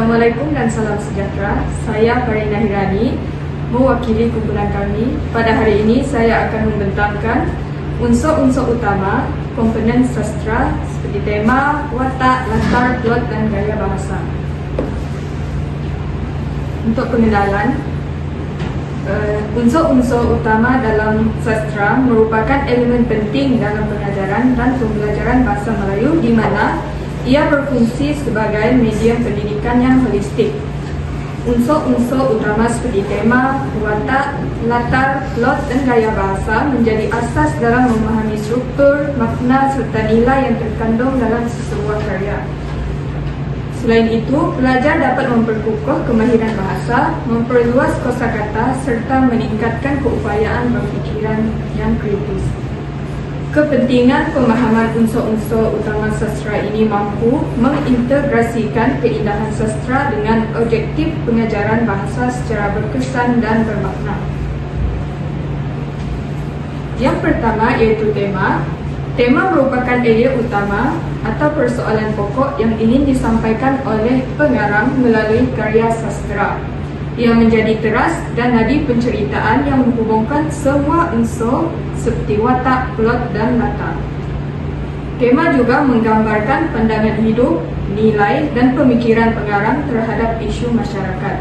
Assalamualaikum dan salam sejahtera. Saya Farina Hirani, mewakili kumpulan kami. Pada hari ini saya akan membentangkan unsur-unsur utama komponen sastra seperti tema, watak, latar, plot dan gaya bahasa. Untuk pengenalan, unsur-unsur utama dalam sastra merupakan elemen penting dalam pengajaran dan pembelajaran bahasa Melayu di mana ia berfungsi sebagai medium pendidikan yang holistik. Unsur-unsur utama seperti tema, watak, latar, plot dan gaya bahasa menjadi asas dalam memahami struktur, makna serta nilai yang terkandung dalam sebuah karya. Selain itu, pelajar dapat memperkukuh kemahiran bahasa, memperluas kosakata serta meningkatkan keupayaan berfikiran yang kritis. Kepentingan pemahaman unsur-unsur utama sastra ini mampu mengintegrasikan keindahan sastra dengan objektif pengajaran bahasa secara berkesan dan bermakna. Yang pertama iaitu tema. Tema merupakan idea utama atau persoalan pokok yang ingin disampaikan oleh pengarang melalui karya sastra. Ia menjadi teras dan nadi penceritaan yang menghubungkan semua unsur seperti watak, plot dan latar. Tema juga menggambarkan pandangan hidup, nilai dan pemikiran pengarang terhadap isu masyarakat.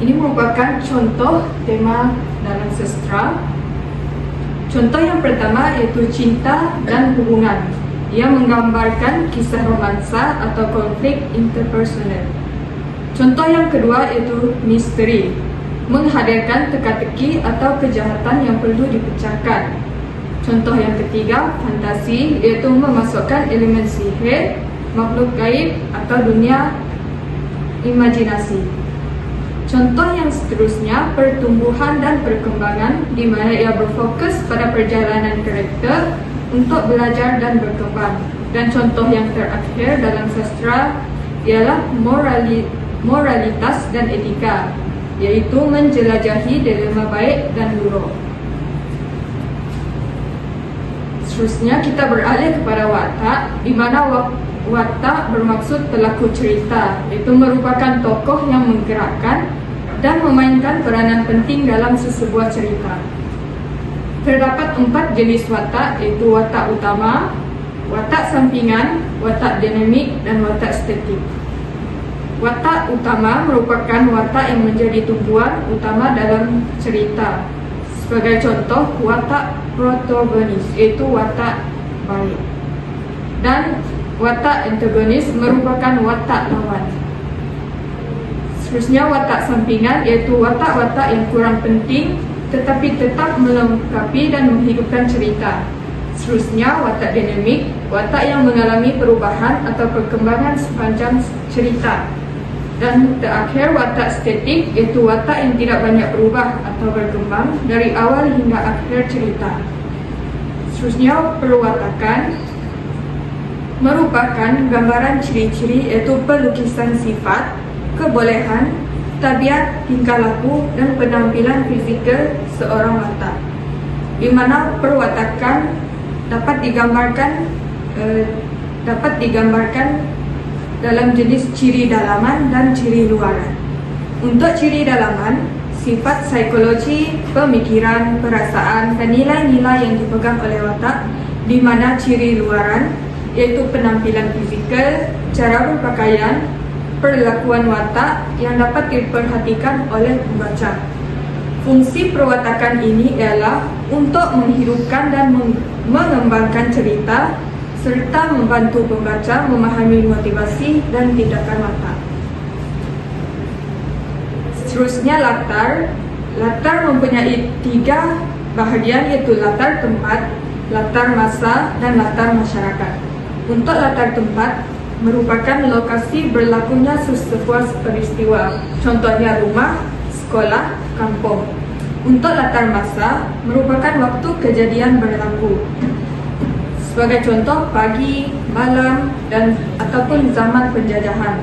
Ini merupakan contoh tema dalam sastra. Contoh yang pertama iaitu cinta dan hubungan. Ia menggambarkan kisah romansa atau konflik interpersonal. Contoh yang kedua iaitu misteri, menghadirkan teka-teki atau kejahatan yang perlu dipecahkan. Contoh yang ketiga, fantasi, iaitu memasukkan elemen sihir, makhluk gaib atau dunia imajinasi. Contoh yang seterusnya, pertumbuhan dan perkembangan, di mana ia berfokus pada perjalanan karakter untuk belajar dan berkembang. Dan contoh yang terakhir dalam sastra ialah moralitas dan etika, iaitu menjelajahi dilema baik dan buruk. Seterusnya kita beralih kepada watak, di mana watak bermaksud pelaku cerita, iaitu merupakan tokoh yang menggerakkan dan memainkan peranan penting dalam sesebuah cerita. Terdapat 4 jenis watak, iaitu watak utama, watak sampingan, watak dinamik dan watak statik. Watak utama merupakan watak yang menjadi tumpuan utama dalam cerita. Sebagai contoh, watak protagonis iaitu watak baik. Dan watak antagonis merupakan watak lawan. Seterusnya watak sampingan iaitu watak-watak yang kurang penting tetapi tetap melengkapi dan menghidupkan cerita. Seterusnya watak dinamik, watak yang mengalami perubahan atau perkembangan sepanjang cerita. Dan terakhir watak statik iaitu watak yang tidak banyak berubah atau berkembang dari awal hingga akhir cerita. Seterusnya perwatakan merupakan gambaran ciri-ciri iaitu pelukisan sifat, kebolehan, tabiat, tingkah laku dan penampilan fizikal seorang watak. Di mana perwatakan dapat digambarkan dalam jenis ciri dalaman dan ciri luaran. Untuk ciri dalaman, sifat psikologi, pemikiran, perasaan dan nilai-nilai yang dipegang oleh watak, di mana ciri luaran iaitu penampilan fizikal, cara berpakaian, perlakuan watak yang dapat diperhatikan oleh pembaca. Fungsi perwatakan ini ialah untuk menghidupkan dan mengembangkan cerita serta membantu pembaca memahami motivasi dan tindakan watak. Seterusnya latar. Latar mempunyai 3 bahagian iaitu latar tempat, latar masa dan latar masyarakat. Untuk latar tempat merupakan lokasi berlakunya sesebuah peristiwa, contohnya rumah, sekolah, kampung. Untuk latar masa merupakan waktu kejadian berlaku. Sebagai contoh, pagi, malam dan ataupun zaman penjajahan.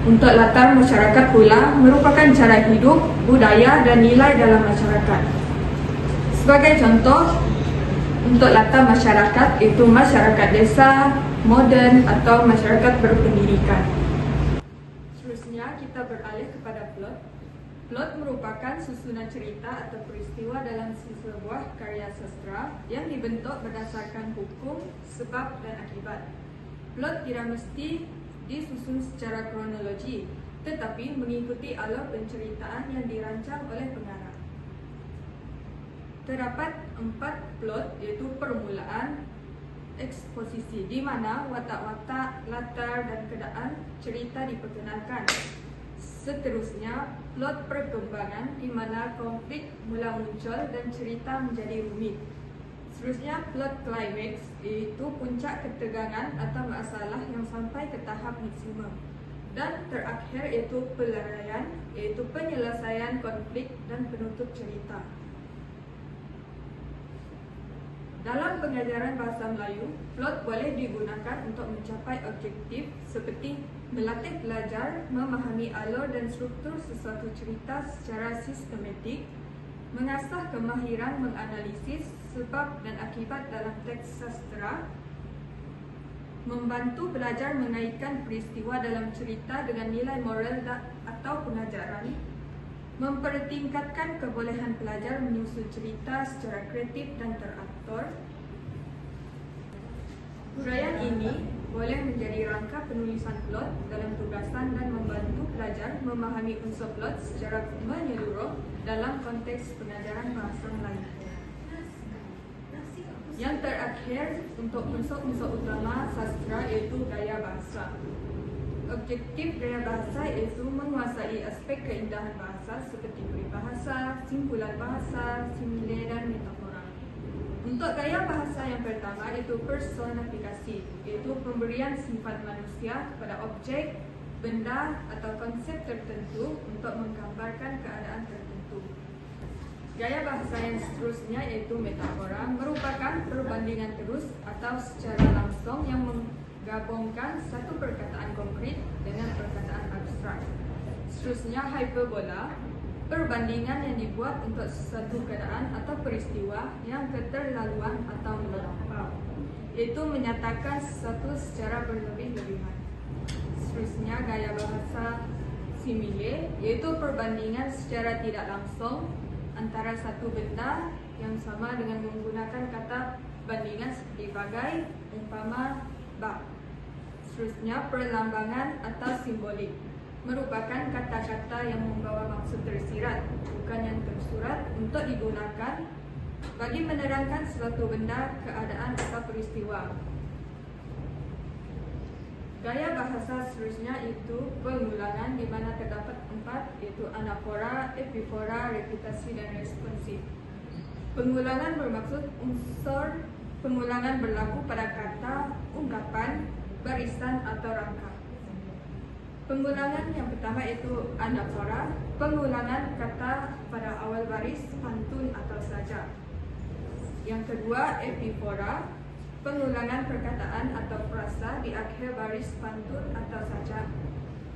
Untuk latar masyarakat pula merupakan cara hidup, budaya dan nilai dalam masyarakat. Sebagai contoh, untuk latar masyarakat itu masyarakat desa, moden atau masyarakat berpendidikan. beralih kepada plot. Plot merupakan susunan cerita atau peristiwa dalam sebuah karya sastra yang dibentuk berdasarkan hukum, sebab, dan akibat. Plot tidak mesti disusun secara kronologi, tetapi mengikuti alur penceritaan yang dirancang oleh pengarang. Terdapat 4 plot, yaitu permulaan, eksposisi, di mana watak-watak, latar, dan keadaan cerita diperkenalkan. Seterusnya, plot perkembangan, di mana konflik mula muncul dan cerita menjadi rumit. Seterusnya, plot climax, iaitu puncak ketegangan atau masalah yang sampai ke tahap maksimum. Dan terakhir iaitu pelaraian, iaitu penyelesaian konflik dan penutup cerita. Dalam pengajaran bahasa Melayu, plot boleh digunakan untuk mencapai objektif seperti melatih pelajar memahami alur dan struktur sesuatu cerita secara sistematik, mengasah kemahiran menganalisis sebab dan akibat dalam teks sastra, membantu pelajar mengaitkan peristiwa dalam cerita dengan nilai moral atau pengajaran, mempertingkatkan kebolehan pelajar menyusun cerita secara kreatif dan teratur. Huraian ini boleh menjadi rangka penulisan plot dalam tugasan dan membantu pelajar memahami unsur plot secara menyeluruh dalam konteks pengajaran bahasa Melayu. Yang terakhir, untuk unsur-unsur utama sastra iaitu gaya bahasa. Objektif gaya bahasa iaitu menguasai aspek keindahan bahasa seperti peribahasa, simpulan bahasa, simile, dan metafora. Untuk gaya bahasa yang pertama iaitu personifikasi, iaitu pemberian sifat manusia kepada objek, benda atau konsep tertentu untuk menggambarkan keadaan tertentu. Gaya bahasa yang seterusnya iaitu metafora, merupakan perbandingan terus atau secara langsung yang menggabungkan satu perkataan konkret dengan perkataan abstrak. Seterusnya hyperbola, perbandingan yang dibuat untuk satu keadaan atau peristiwa yang keterlaluan atau melampau, iaitu menyatakan sesuatu secara berlebih-lebihan. Seterusnya gaya bahasa simile, iaitu perbandingan secara tidak langsung antara satu benda yang sama dengan menggunakan kata bandingan seperti bagai, umpama, bab. Seterusnya perlambangan atau simbolik, merupakan kata-kata yang membawa maksud tersirat, bukan yang tersurat, untuk digunakan bagi menerangkan suatu benda, keadaan atau peristiwa. Gaya bahasa seterusnya itu pengulangan, di mana terdapat 4, yaitu anafora, epifora, repitasi, dan responsif. Pengulangan bermaksud unsur pengulangan berlaku pada kata, ungkapan, barisan, atau rangka. Pengulangan yang pertama itu anafora, pengulangan kata pada awal baris, pantun atau saja. Yang kedua epifora, pengulangan perkataan atau frasa di akhir baris pantun atau saja.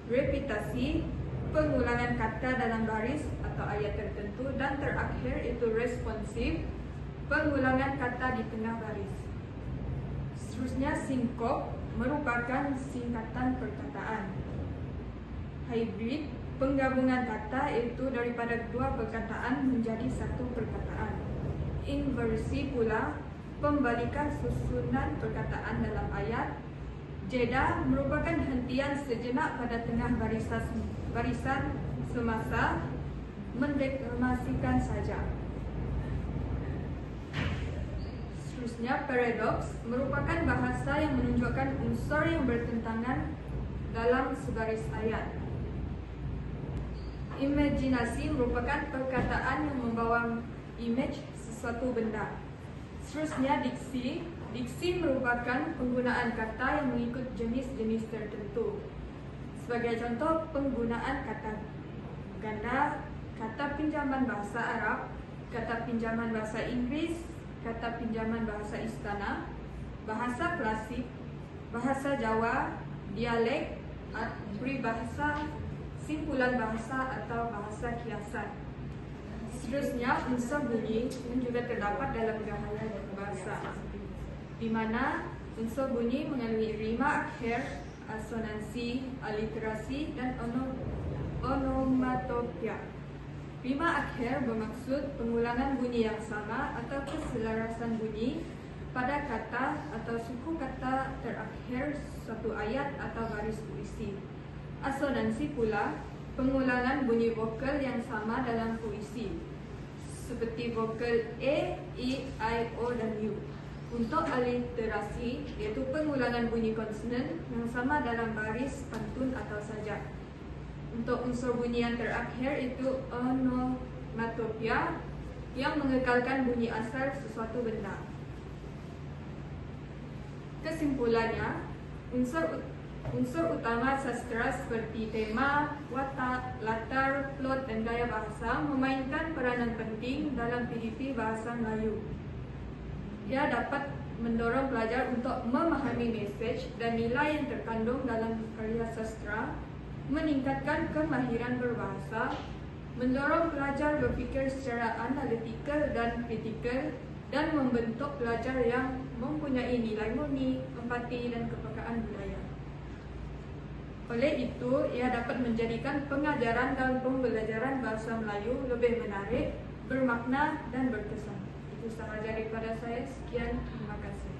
Repitasi, pengulangan kata dalam baris atau ayat tertentu. Dan terakhir itu responsif, pengulangan kata di tengah baris. Seterusnya sinkop, merupakan singkatan perkataan. Hybrid, penggabungan kata itu daripada dua perkataan menjadi satu perkataan. Inversi pula, pembalikan susunan perkataan dalam ayat. Jeda merupakan hentian sejenak pada tengah barisan semasa, mendeklamasikan saja. Seterusnya paradoks, merupakan bahasa yang menunjukkan unsur yang bertentangan dalam sebaris ayat. Imajinasi merupakan perkataan yang membawa image sesuatu benda. Seterusnya diksi. Diksi merupakan penggunaan kata yang mengikut jenis-jenis tertentu. Sebagai contoh, penggunaan kata ganda, kata pinjaman bahasa Arab, kata pinjaman bahasa Inggris, kata pinjaman bahasa istana, bahasa klasik, bahasa Jawa, dialek, peribahasa, simpulan bahasa atau bahasa kiasan. Seterusnya unsur bunyi yang juga terdapat dalam gaya bahasa, di mana unsur bunyi mengalami rima akhir, asonansi, aliterasi, dan onomatopia. Rima akhir bermaksud pengulangan bunyi yang sama atau keselarasan bunyi pada kata atau suku kata terakhir suatu ayat atau baris puisi. Asonansi pula pengulangan bunyi vokal yang sama dalam puisi, seperti vokal E, I, O, dan U. Untuk aliterasi, yaitu pengulangan bunyi konsonan yang sama dalam baris pantun atau sajak. Untuk unsur bunyi yang terakhir itu onomatopia yang mengekalkan bunyi asal sesuatu benda. Kesimpulannya, unsur utama sastra seperti tema, watak, latar, plot, dan gaya bahasa memainkan peranan penting dalam PDP bahasa Melayu. Ia dapat mendorong pelajar untuk memahami mesej dan nilai yang terkandung dalam karya sastra, meningkatkan kemahiran berbahasa, mendorong pelajar berfikir secara analitikal dan kritikal, dan membentuk pelajar yang mempunyai nilai murni, empati, dan kepekaan budaya. Oleh itu, ia dapat menjadikan pengajaran dan pembelajaran bahasa Melayu lebih menarik, bermakna, dan berkesan. Itu sahaja daripada saya. Sekian, terima kasih.